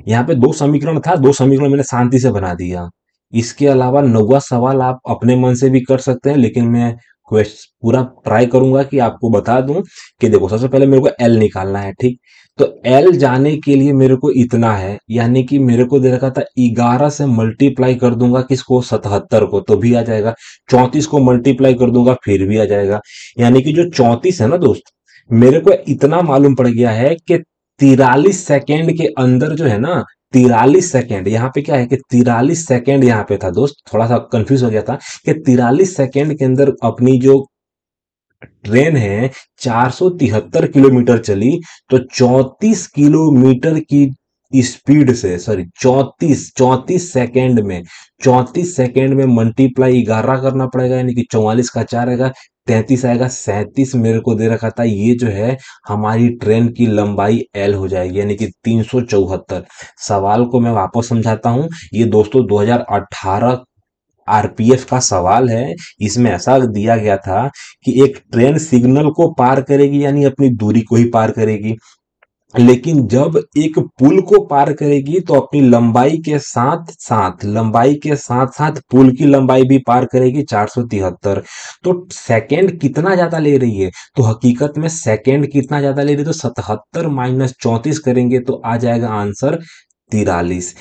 Speaker 1: यहाँ पे दो समीकरण था, दो समीकरण मैंने शांति से बना दिया। इसके अलावा 9वां सवाल आप अपने मन से भी कर सकते हैं, लेकिन मैं क्वेश्चन पूरा ट्राई करूंगा कि आपको बता दूं कि देखो, सबसे पहले मेरे को एल निकालना है, ठीक। तो एल जाने के लिए मेरे को इतना है, यानी कि मेरे को दे रखा था 11 से मल्टीप्लाई कर दूंगा किसको, 77 को, तो भी आ जाएगा। 34 को मल्टीप्लाई कर दूंगा फिर भी आ जाएगा। यानी कि जो 34 है ना दोस्त, मेरे को इतना मालूम पड़ गया है कि 43 सेकेंड के अंदर जो है ना, 43 सेकेंड, यहाँ पे क्या है कि 43 सेकेंड यहाँ पे था दोस्त, थोड़ा सा कंफ्यूज हो गया था कि 43 सेकेंड के अंदर अपनी जो ट्रेन है 473 किलोमीटर चली। तो 34 किलोमीटर की स्पीड से, सॉरी, 34 सेकेंड में मल्टीप्लाई 11 करना पड़ेगा, यानी कि 44 का 4 आएगा, 33 आएगा, 37 मेरे को दे रखा था। ये जो है हमारी ट्रेन की लंबाई एल हो जाएगी, यानी कि 374। सवाल को मैं वापस समझाता हूं। ये दोस्तों 2018 आरपीएफ का सवाल है। इसमें ऐसा दिया गया था कि एक ट्रेन सिग्नल को पार करेगी, यानी अपनी दूरी को ही पार करेगी, लेकिन जब एक पुल को पार करेगी तो अपनी लंबाई के साथ साथ पुल की लंबाई भी पार करेगी, 473। तो सेकंड कितना ज्यादा ले रही है, तो हकीकत में सेकंड कितना ज्यादा ले रही है, तो 77 माइनस 34 करेंगे तो आ जाएगा आंसर 43।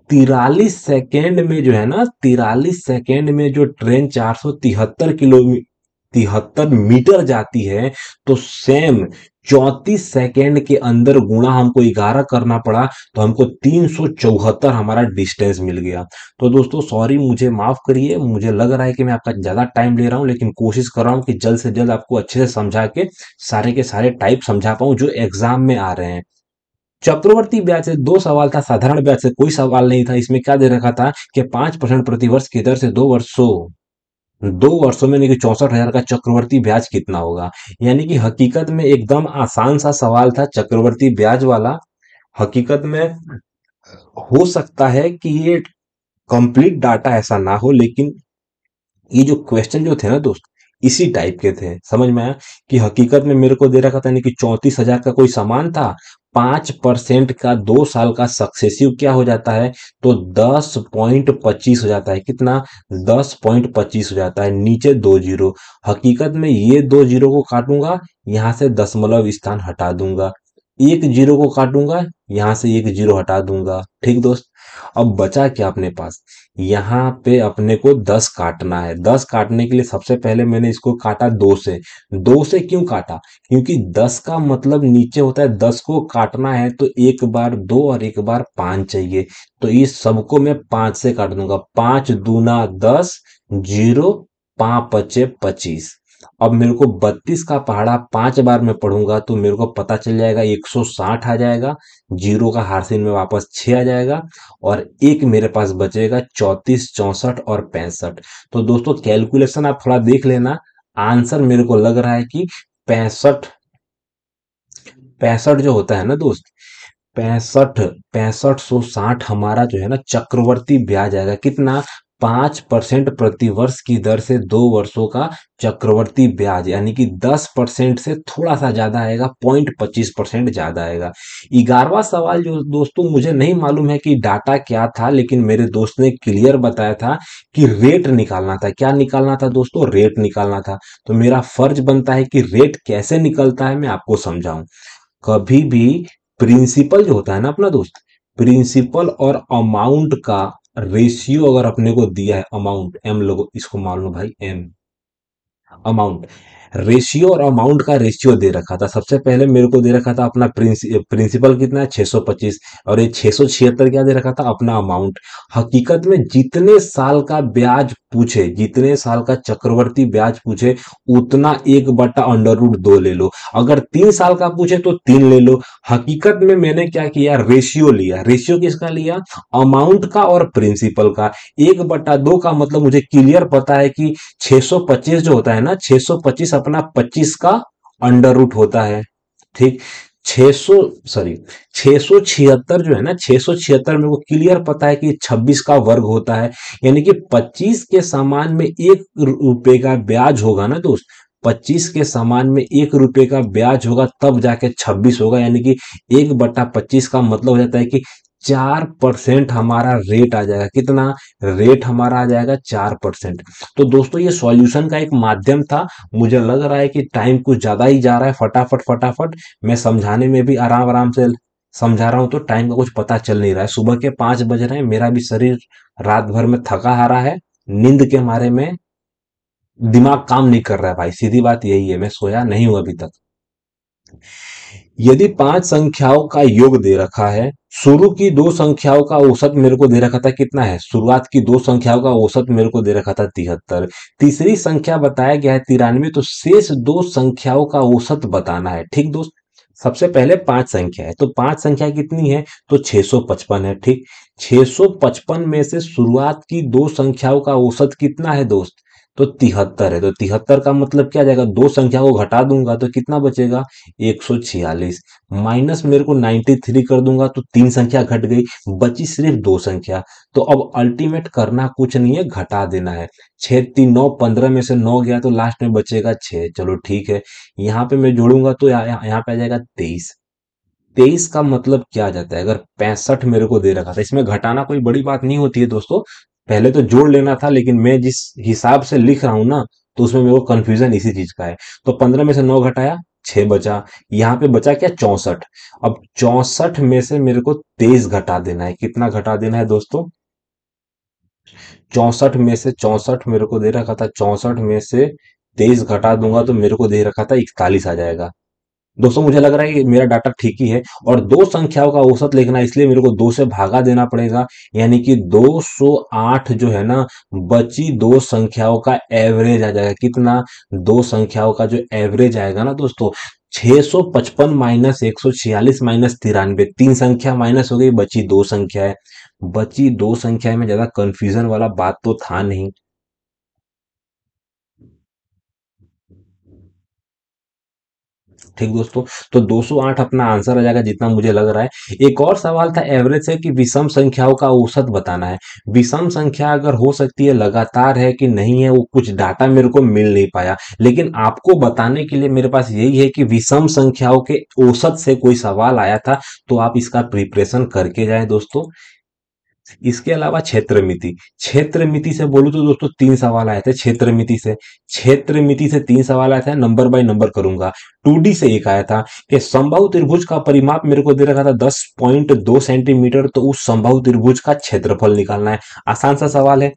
Speaker 1: 43 सेकेंड में जो है ना, 43 सेकेंड में जो ट्रेन 473 मीटर जाती है, तो सेम 34 सेकेंड के अंदर गुणा हमको 11 करना पड़ा, तो हमको 374 हमारा डिस्टेंस मिल गया। तो दोस्तों सॉरी, मुझे माफ करिए, मुझे लग रहा है कि मैं आपका ज्यादा टाइम ले रहा हूं, लेकिन कोशिश कर रहा हूं कि जल्द से जल्द आपको अच्छे से समझा के सारे टाइप समझा पाऊं जो एग्जाम में आ रहे हैं। चक्रवर्ती ब्याज से 2 सवाल था, साधारण ब्याज से कोई सवाल नहीं था। इसमें क्या दे रखा था कि 5% प्रतिवर्ष की दर से 2 वर्षों में, यानी कि 64,000 का चक्रवर्ती ब्याज कितना होगा। यानी कि हकीकत में एकदम आसान सा सवाल था चक्रवर्ती ब्याज वाला। हकीकत में हो सकता है कि ये कंप्लीट डाटा ऐसा ना हो, लेकिन ये जो क्वेश्चन जो थे ना दोस्त, इसी टाइप के थे। समझ में आया कि हकीकत में मेरे को दे रखा था, यानी कि 34,000 का कोई सामान था, 5% का 2 साल का सक्सेसिव क्या हो जाता है, तो 10.25 हो जाता है। कितना, 10.25 हो जाता है, नीचे 2 जीरो। हकीकत में ये 2 जीरो को काटूंगा, यहां से दशमलव स्थान हटा दूंगा, 1 जीरो को काटूंगा, यहां से 1 जीरो हटा दूंगा। ठीक दोस्त, अब बचा क्या अपने पास, यहाँ पे अपने को 10 काटना है। 10 काटने के लिए सबसे पहले मैंने इसको काटा 2 से। 2 से क्यों काटा, क्योंकि 10 का मतलब नीचे होता है, 10 को काटना है तो एक बार 2 और एक बार 5 चाहिए। तो इस सबको मैं 5 से काट दूंगा, 5 दूना 10, जीरो, 5 पचे 25। अब मेरे को 32 का पहाड़ा 5 बार में पढ़ूंगा तो मेरे को पता चल जाएगा 160 आ जाएगा, जीरो का हार्सिन में वापस 6 आ जाएगा, और एक मेरे पास बचेगा 34, 64 और 65। तो दोस्तों कैलकुलेशन आप थोड़ा देख लेना, आंसर मेरे को लग रहा है कि 65। 65 जो होता है ना दोस्त, 65 हमारा जो है ना चक्रवर्ती ब्याज आएगा। कितना, 5% प्रतिवर्ष की दर से 2 वर्षों का चक्रवर्ती ब्याज, यानी कि 10% से थोड़ा सा ज्यादा आएगा, 0.25% ज्यादा आएगा। 11वां सवाल जो दोस्तों मुझे नहीं मालूम है कि डाटा क्या था, लेकिन मेरे दोस्त ने क्लियर बताया था कि रेट निकालना था। क्या निकालना था दोस्तों, रेट निकालना था। तो मेरा फर्ज बनता है कि रेट कैसे निकलता है मैं आपको समझाऊं। कभी भी प्रिंसिपल जो होता है ना अपना दोस्त, प्रिंसिपल और अमाउंट का रेशियो अगर अपने को दिया है, अमाउंट एम लोगो इसको मान लो भाई, एम अमाउंट, रेशियो और अमाउंट का रेशियो दे रखा था। सबसे पहले मेरे को दे रखा था अपना प्रिंसिपल कितना है, 625, और ये 676 क्या दे रखा था, अपना अमाउंट। हकीकत में जितने साल का ब्याज पूछे, जितने साल का चक्रवर्ती ब्याज पूछे, उतना 1/√2 ले लो। अगर 3 साल का पूछे तो 3 ले लो। हकीकत में मैंने क्या किया, रेशियो लिया। रेशियो किसका लिया, अमाउंट का और प्रिंसिपल का। 1/2 का मतलब मुझे क्लियर पता है कि 625 जो होता है ना, 625 अपना 25 का अंडर रूट होता है। ठीक, 600, सॉरी, 676 जो है ना, 676 में वो क्लियर पता है कि 26 का वर्ग होता है। यानी कि 25 के सामान में 1 रुपए का ब्याज होगा ना दोस्त, 25 के सामान में 1 रुपए का ब्याज होगा, तब जाके 26 होगा। यानी कि 1/25 का मतलब हो जाता है कि 4% हमारा रेट आ जाएगा। कितना रेट हमारा आ जाएगा? 4%। तो दोस्तों ये सॉल्यूशन का एक माध्यम था। मुझे लग रहा है कि टाइम कुछ ज्यादा ही जा रहा है, फटाफट फटाफट मैं समझाने में भी आराम आराम से समझा रहा हूं, तो टाइम का कुछ पता चल नहीं रहा है। सुबह के 5 बज रहे हैं, मेरा भी शरीर रात भर में थका हारा है, नींद के मारे में दिमाग काम नहीं कर रहा है भाई, सीधी बात यही है, मैं सोया नहीं हूं अभी तक। यदि 5 संख्याओं का योग दे रखा है, शुरू की 2 संख्याओं का औसत मेरे को दे रखा था, कितना है? शुरुआत की 2 संख्याओं का औसत मेरे को दे रखा था 73। तीसरी संख्या बताया गया है 93, तो शेष 2 संख्याओं का औसत बताना है। ठीक दोस्त, सबसे पहले 5 संख्या है, तो 5 संख्या कितनी है? तो 655 है। ठीक, 655 में से शुरुआत की 2 संख्याओं का औसत कितना है दोस्त? तो 73 है। तो 73 का मतलब क्या जाएगा? 2 संख्या को घटा दूंगा तो कितना बचेगा? 146। माइनस मेरे को 93 कर दूंगा तो 3 संख्या घट गई, बची सिर्फ 2 संख्या। तो अब अल्टीमेट करना कुछ नहीं है, घटा देना है। 6 3 9 15 में से 9 गया तो लास्ट में बचेगा 6। चलो ठीक है, यहाँ पे मैं जोड़ूंगा तो यहाँ पे आ जाएगा 23। 23 का मतलब क्या आ जाता है? अगर 65 मेरे को दे रखा था, इसमें घटाना कोई बड़ी बात नहीं होती है दोस्तों, पहले तो जोड़ लेना था, लेकिन मैं जिस हिसाब से लिख रहा हूं ना, तो उसमें मेरे को कंफ्यूजन इसी चीज का है। तो 15 में से 9 घटाया, 6 बचा। यहाँ पे बचा क्या? 64। अब 64 में से मेरे को 23 घटा देना है। कितना घटा देना है दोस्तों? 64 में से 64 मेरे को दे रखा था, 64 में से 23 घटा दूंगा तो मेरे को दे रखा था 41 आ जाएगा। दोस्तों मुझे लग रहा है कि मेरा डाटा ठीक ही है, और 2 संख्याओं का औसत लिखना है, इसलिए मेरे को 2 से भागा देना पड़ेगा, यानी कि 208 जो है ना, बची 2 संख्याओं का एवरेज आ जाएगा। कितना? 2 संख्याओं का जो एवरेज आएगा ना दोस्तों, 655 माइनस 146 माइनस 93, 3 संख्या माइनस हो गई, बची 2 संख्या है। बची 2 संख्या में ज्यादा कंफ्यूजन वाला बात तो था नहीं। ठीक दोस्तों, तो 208 अपना आंसर आ जाएगा जितना मुझे लग रहा है। एक और सवाल था एवरेज से, कि विषम संख्याओं का औसत बताना है। विषम संख्या अगर हो सकती है, लगातार है कि नहीं है, वो कुछ डाटा मेरे को मिल नहीं पाया, लेकिन आपको बताने के लिए मेरे पास यही है कि विषम संख्याओं के औसत से कोई सवाल आया था, तो आप इसका प्रिपरेशन करके जाएं दोस्तों। इसके अलावा क्षेत्र मिति, क्षेत्र मिति से बोलूं तो दोस्तों 3 सवाल आए थे क्षेत्र मिति से। क्षेत्र मिति से 3 सवाल आया था, नंबर बाय नंबर करूंगा। 2D से एक आया था कि समबाहु त्रिभुज का परिमाप मेरे को दे रखा था 10.2 सेंटीमीटर, तो उस समबाहु त्रिभुज का क्षेत्रफल निकालना है। आसान सा सवाल है।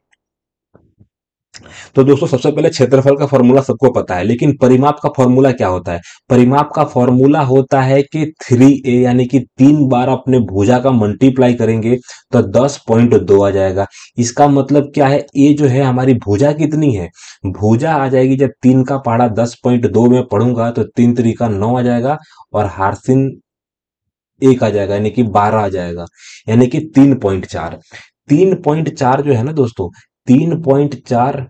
Speaker 1: तो दोस्तों सबसे पहले क्षेत्रफल का फॉर्मूला सबको पता है, लेकिन परिमाप का फॉर्मूला क्या होता है? परिमाप का फॉर्मूला होता है कि 3a, यानी कि 3 बार अपने भुजा का मल्टीप्लाई करेंगे तो 10.2 आ जाएगा। इसका मतलब क्या है? ए जो है हमारी भुजा कितनी है? भुजा आ जाएगी, जब 3 का पहाड़ा 10.2 में पढ़ूंगा तो 3 3 का 9 आ जाएगा, और हारसिन 1 आ जाएगा, यानी कि 12 आ जाएगा, यानी कि 3.4। 3.4 जो है ना दोस्तों, 3.4,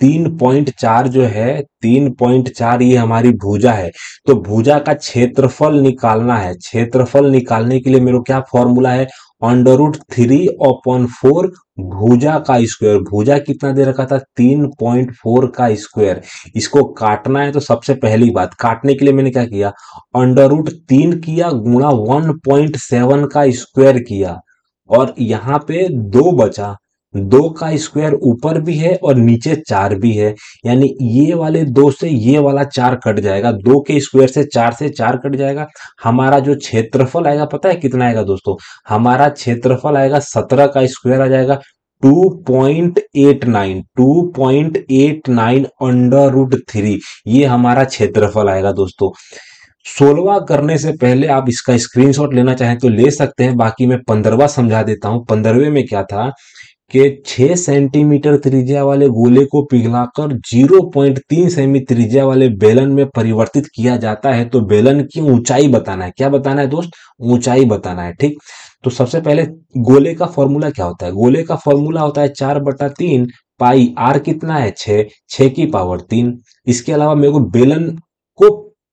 Speaker 1: 3.4 जो है, 3.4 ये हमारी भुजा है। तो भुजा का क्षेत्रफल निकालना है। क्षेत्रफल निकालने के लिए मेरे को क्या फॉर्मूला है? √3/4 भुजा का स्क्वायर। भुजा कितना दे रखा था? 3.4 का स्क्वायर। इसको काटना है, तो सबसे पहली बात, काटने के लिए मैंने क्या किया? √3 किया गुणा 1.7 का स्क्वायर किया, और यहाँ पे 2 बचा। 2 का स्क्वायर ऊपर भी है और नीचे 4 भी है, यानी ये वाले 2 से ये वाला 4 कट जाएगा। 2 के स्क्वायर से 4 कट जाएगा। हमारा जो क्षेत्रफल आएगा पता है कितना आएगा दोस्तों? हमारा क्षेत्रफल आएगा 17 का स्क्वायर आ जाएगा, 2.89, 2.89 √3, ये हमारा क्षेत्रफल आएगा दोस्तों। 16वां करने से पहले आप इसका स्क्रीनशॉट लेना चाहें तो ले सकते हैं, बाकी मैं 15वां समझा देता हूं। 15वें में क्या था कि 6 सेंटीमीटर त्रिज्या वाले गोले को पिघलाकर 0.3 सेमी त्रिज्या वाले बेलन में परिवर्तित किया जाता है, तो बेलन की ऊंचाई बताना है। क्या बताना है दोस्त? ऊंचाई बताना है। ठीक, तो सबसे पहले गोले का फॉर्मूला क्या होता है? गोले का फॉर्मूला होता है 4/3 पाई, आर कितना है? 6, 6 की पावर 3। इसके अलावा मेरे को बेलन को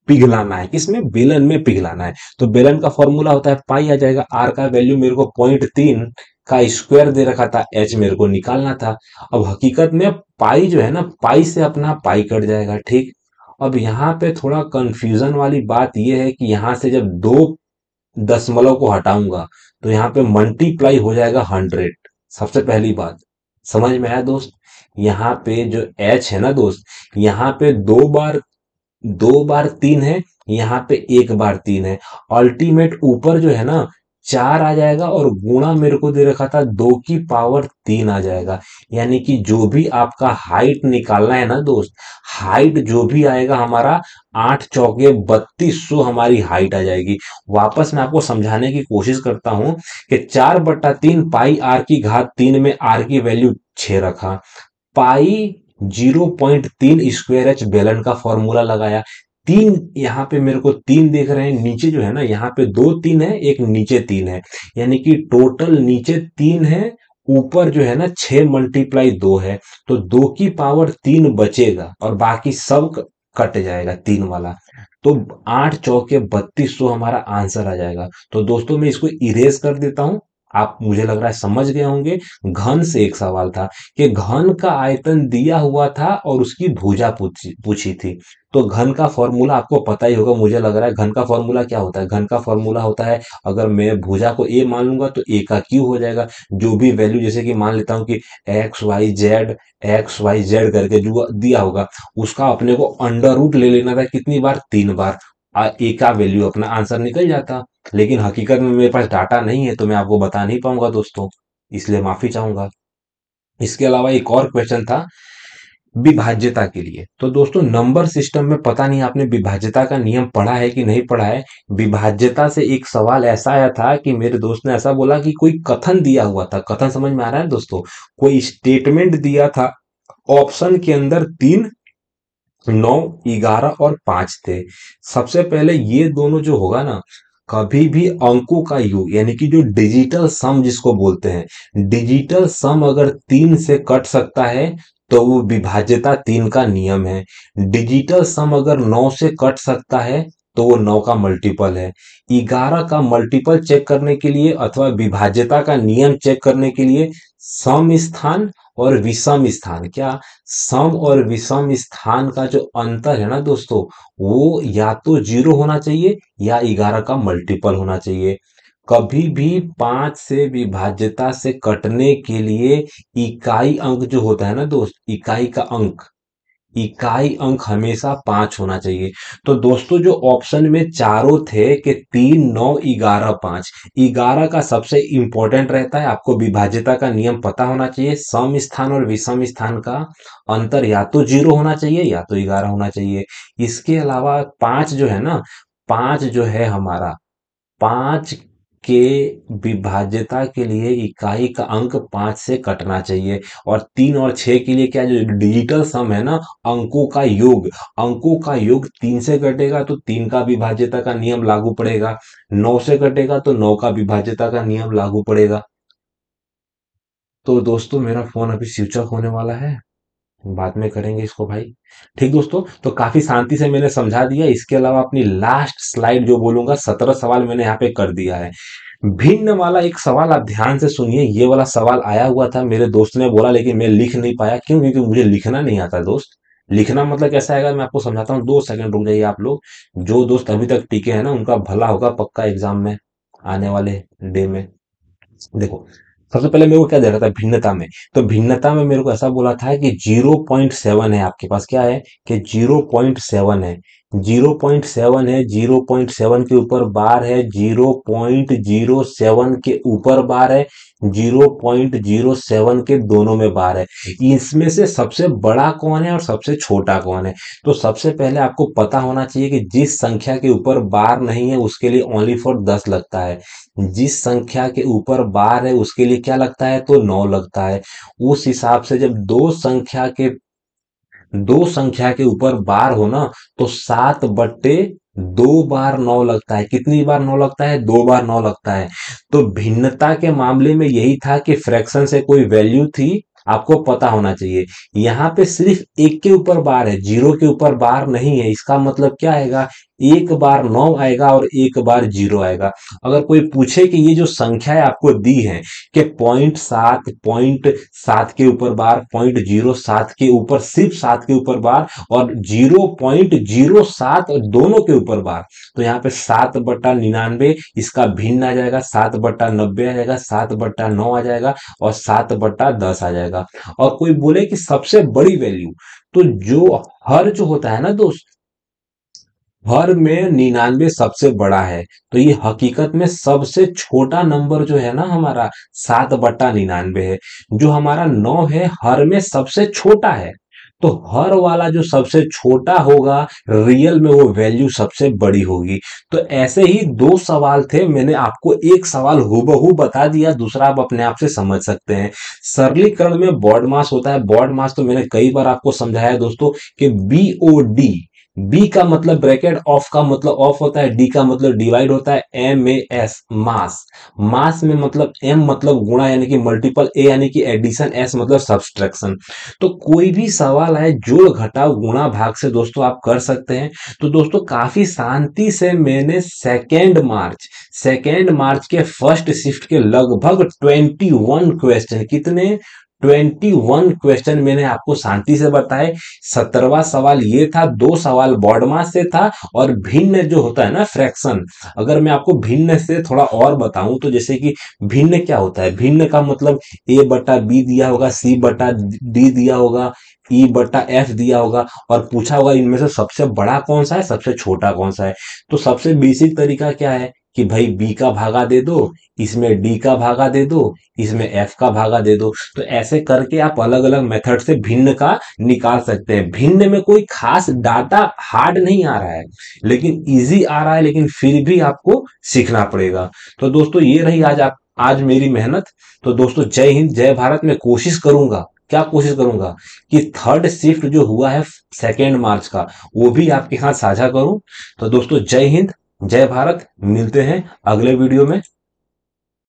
Speaker 1: पिघलाना है, किसमें? बेलन में पिघलाना है, तो बेलन का फॉर्मूला होता है पाई आ जाएगा। आर का वैल्यू मेरे को 0.3 का स्क्वायर दे रखा था, एच मेरे को निकालना था। अब हकीकत में पाई जो है ना, पाई से अपना पाई कट जाएगा। ठीक, अब यहाँ पे थोड़ा कंफ्यूजन वाली बात यह है कि यहाँ से जब 2 दशमलव को हटाऊंगा तो यहाँ पे मल्टीप्लाई हो जाएगा 100। सबसे पहली बात समझ में आया दोस्त। यहाँ पे जो h है ना दोस्त, यहाँ पे दो बार तीन है, यहाँ पे एक बार तीन है। अल्टीमेट ऊपर जो है ना 4 आ जाएगा, और गुणा मेरे को दे रखा था 2 की पावर 3 आ जाएगा। यानी कि जो भी आपका हाइट निकालना है ना दोस्त, हाइट जो भी आएगा हमारा 8 चौके 3200 हमारी हाइट आ जाएगी। वापस मैं आपको समझाने की कोशिश करता हूं कि 4/3 पाई आर की घात 3 में आर की वैल्यू 6 रखा, पाई 0.3 स्क्वायर एच बेलन का फॉर्मूला लगाया। तीन यहाँ पे मेरे को तीन देख रहे हैं, नीचे जो है ना यहाँ पे 2 3 है, एक नीचे 3 है, यानी कि टोटल नीचे 3 है, ऊपर जो है ना 6 मल्टीप्लाई 2 है, तो 2 की पावर 3 बचेगा और बाकी सब कट जाएगा 3 वाला। तो 8 चौके 3200 हमारा आंसर आ जाएगा। तो दोस्तों मैं इसको इरेज कर देता हूं, आप मुझे लग रहा है समझ गए होंगे। घन से एक सवाल था कि घन का आयतन दिया हुआ था और उसकी भुजा पूछी पूछी थी। तो घन का फॉर्मूला आपको पता ही होगा, मुझे लग रहा है। घन का फॉर्मूला क्या होता है? घन का फॉर्मूला होता है, अगर मैं भुजा को ए मान लूंगा तो ए का क्यू हो जाएगा। जो भी वैल्यू, जैसे कि मान लेता हूं कि एक्स वाई जेड करके जो दिया होगा, उसका अपने को अंडर रूट ले लेना था। कितनी बार? 3 बार। ए का वैल्यू अपना आंसर निकल जाता। लेकिन हकीकत में मेरे पास डाटा नहीं है, तो मैं आपको बता नहीं पाऊंगा दोस्तों, इसलिए माफी चाहूंगा। इसके अलावा एक और क्वेश्चन था विभाज्यता के लिए। तो दोस्तों नंबर सिस्टम में पता नहीं आपने विभाज्यता का नियम पढ़ा है कि नहीं पढ़ा है। विभाज्यता से एक सवाल ऐसा आया था कि मेरे दोस्त ने ऐसा बोला कि कोई कथन दिया हुआ था। कथन समझ में आ रहा है दोस्तों? कोई स्टेटमेंट दिया था, ऑप्शन के अंदर 3, 9, 11 और 5 थे। सबसे पहले ये दोनों जो होगा ना, कभी भी अंकों का योग, यानी कि जो डिजिटल सम जिसको बोलते हैं, डिजिटल सम अगर 3 से कट सकता है तो वो विभाज्यता 3 का नियम है। डिजिटल सम अगर 9 से कट सकता है तो वो 9 का मल्टीपल है। 11 का मल्टीपल चेक करने के लिए अथवा विभाज्यता का नियम चेक करने के लिए सम स्थान और विषम स्थान, क्या सम और विषम स्थान का जो अंतर है ना दोस्तों, वो या तो 0 होना चाहिए या 11 का मल्टीपल होना चाहिए। कभी भी 5 से विभाज्यता से कटने के लिए इकाई अंक जो होता है ना दोस्त, इकाई अंक हमेशा 5 होना चाहिए। तो दोस्तों जो ऑप्शन में चारों थे कि 3, 9, 11, 5, 11 का सबसे इंपॉर्टेंट रहता है। आपको विभाज्यता का नियम पता होना चाहिए। सम स्थान और विषम स्थान का अंतर या तो 0 होना चाहिए या तो 11 होना चाहिए। इसके अलावा 5 जो है ना, 5 जो है हमारा, 5 के विभाज्यता के लिए इकाई का अंक 5 से कटना चाहिए। और 3 और 6 के लिए क्या, जो डिजिटल सम है ना, अंकों का योग 3 से कटेगा तो 3 का विभाज्यता का नियम लागू पड़ेगा, 9 से कटेगा तो 9 का विभाज्यता का नियम लागू पड़ेगा। तो दोस्तों मेरा फोन अभी स्विच ऑफ होने वाला है, बाद में करेंगे इसको भाई। ठीक दोस्तों, तो काफी शांति से मैंने समझा दिया। इसके अलावा अपनी लास्ट स्लाइड जो बोलूंगा, 17 सवाल मैंने यहाँ पे कर दिया है। भिन्न वाला एक सवाल आप ध्यान से सुनिए। ये वाला सवाल आया हुआ था, मेरे दोस्त ने बोला, लेकिन मैं लिख नहीं पाया। क्यों? क्योंकि मुझे लिखना नहीं आता दोस्त। लिखना मतलब कैसा आएगा मैं आपको समझाता हूँ। 2 सेकंड रुक जाइए आप लोग। जो दोस्त अभी तक टिके हैं ना, उनका भला होगा पक्का एग्जाम में, आने वाले डे में। देखो, सबसे पहले मेरे को क्या दे रहा था भिन्नता में। तो भिन्नता में मेरे को ऐसा बोला था कि 0.7 है आपके पास। क्या है? कि 0.7 है। 0.7 है, 0.7 के ऊपर बार है, 0.07 के ऊपर बार है, 0.07 के दोनों में बार है। इसमें से सबसे बड़ा कौन है और सबसे छोटा कौन है? तो सबसे पहले आपको पता होना चाहिए कि जिस संख्या के ऊपर बार नहीं है उसके लिए ओनली फॉर 10 लगता है। जिस संख्या के ऊपर बार है उसके लिए क्या लगता है? तो 9 लगता है। उस हिसाब से जब दो संख्या के ऊपर बार हो ना, तो 7/2 बार 9 लगता है। कितनी बार 9 लगता है? 2 बार 9 लगता है। तो भिन्नता के मामले में यही था कि फ्रैक्शन से कोई वैल्यू थी, आपको पता होना चाहिए। यहाँ पे सिर्फ एक के ऊपर बार है, 0 के ऊपर बार नहीं है। इसका मतलब क्या आएगा एक बार 9 आएगा और एक बार 0 आएगा। अगर कोई पूछे कि ये जो संख्याएं आपको दी हैं कि .7 के ऊपर बार, .07 के ऊपर, सिर्फ 7 के ऊपर बार, और 0.07 दोनों के ऊपर बार, तो यहाँ पे 7/99 इसका भिन्न आ जाएगा, 7/90 आ जाएगा, 7/9 आ जाएगा, और 7/10 आ जाएगा। और कोई बोले कि सबसे बड़ी वैल्यू, तो जो हर जो होता है ना दोस्त, हर में 99 सबसे बड़ा है, तो ये हकीकत में सबसे छोटा नंबर जो है ना हमारा 7/99 है। जो हमारा 9 है हर में सबसे छोटा है, तो हर वाला जो सबसे छोटा होगा रियल में वो वैल्यू सबसे बड़ी होगी। तो ऐसे ही दो सवाल थे, मैंने आपको एक सवाल हूबहू बता दिया, दूसरा आप अपने आप से समझ सकते हैं। सरलीकरण में बॉड मास होता है। बॉड मास तो मैंने कई बार आपको समझाया है दोस्तों कि BOD, बी का मतलब ब्रैकेट, ऑफ का मतलब ऑफ होता है, डी का मतलब डिवाइड होता है, MAS मास। मास में मतलब M मतलब गुणा यानी कि मल्टीपल, A यानी कि एडिशन, S मतलब सब्सट्रैक्शन। तो कोई भी सवाल है जोड़ घटाव गुणा भाग से दोस्तों आप कर सकते हैं। तो दोस्तों काफी शांति से मैंने सेकेंड मार्च के फर्स्ट शिफ्ट के लगभग 21 क्वेश्चन, कितने, 21 क्वेश्चन मैंने आपको शांति से बताए। 17वां सवाल ये था, दो सवाल बॉडमास से था, और भिन्न जो होता है ना फ्रैक्शन, अगर मैं आपको भिन्न से थोड़ा और बताऊं तो जैसे कि भिन्न क्या होता है, भिन्न का मतलब A/B दिया होगा, C/D दिया होगा, E/F दिया होगा, और पूछा होगा इनमें से सबसे बड़ा कौन सा है, सबसे छोटा कौन सा है। तो सबसे बेसिक तरीका क्या है कि भाई B का भागा दे दो, इसमें D का भागा दे दो, इसमें F का भागा दे दो। तो ऐसे करके आप अलग अलग मेथड से भिन्न का निकाल सकते हैं। भिन्न में कोई खास डाटा हार्ड नहीं आ रहा है, लेकिन इजी आ रहा है, लेकिन फिर भी आपको सीखना पड़ेगा। तो दोस्तों ये रही आज मेरी मेहनत। तो दोस्तों जय हिंद जय भारत। मैं कोशिश करूंगा, क्या कोशिश करूंगा, कि थर्ड शिफ्ट जो हुआ है 2 मार्च का, वो भी आपके साथ साझा करूं। तो दोस्तों जय हिंद जय भारत, मिलते हैं अगले वीडियो में।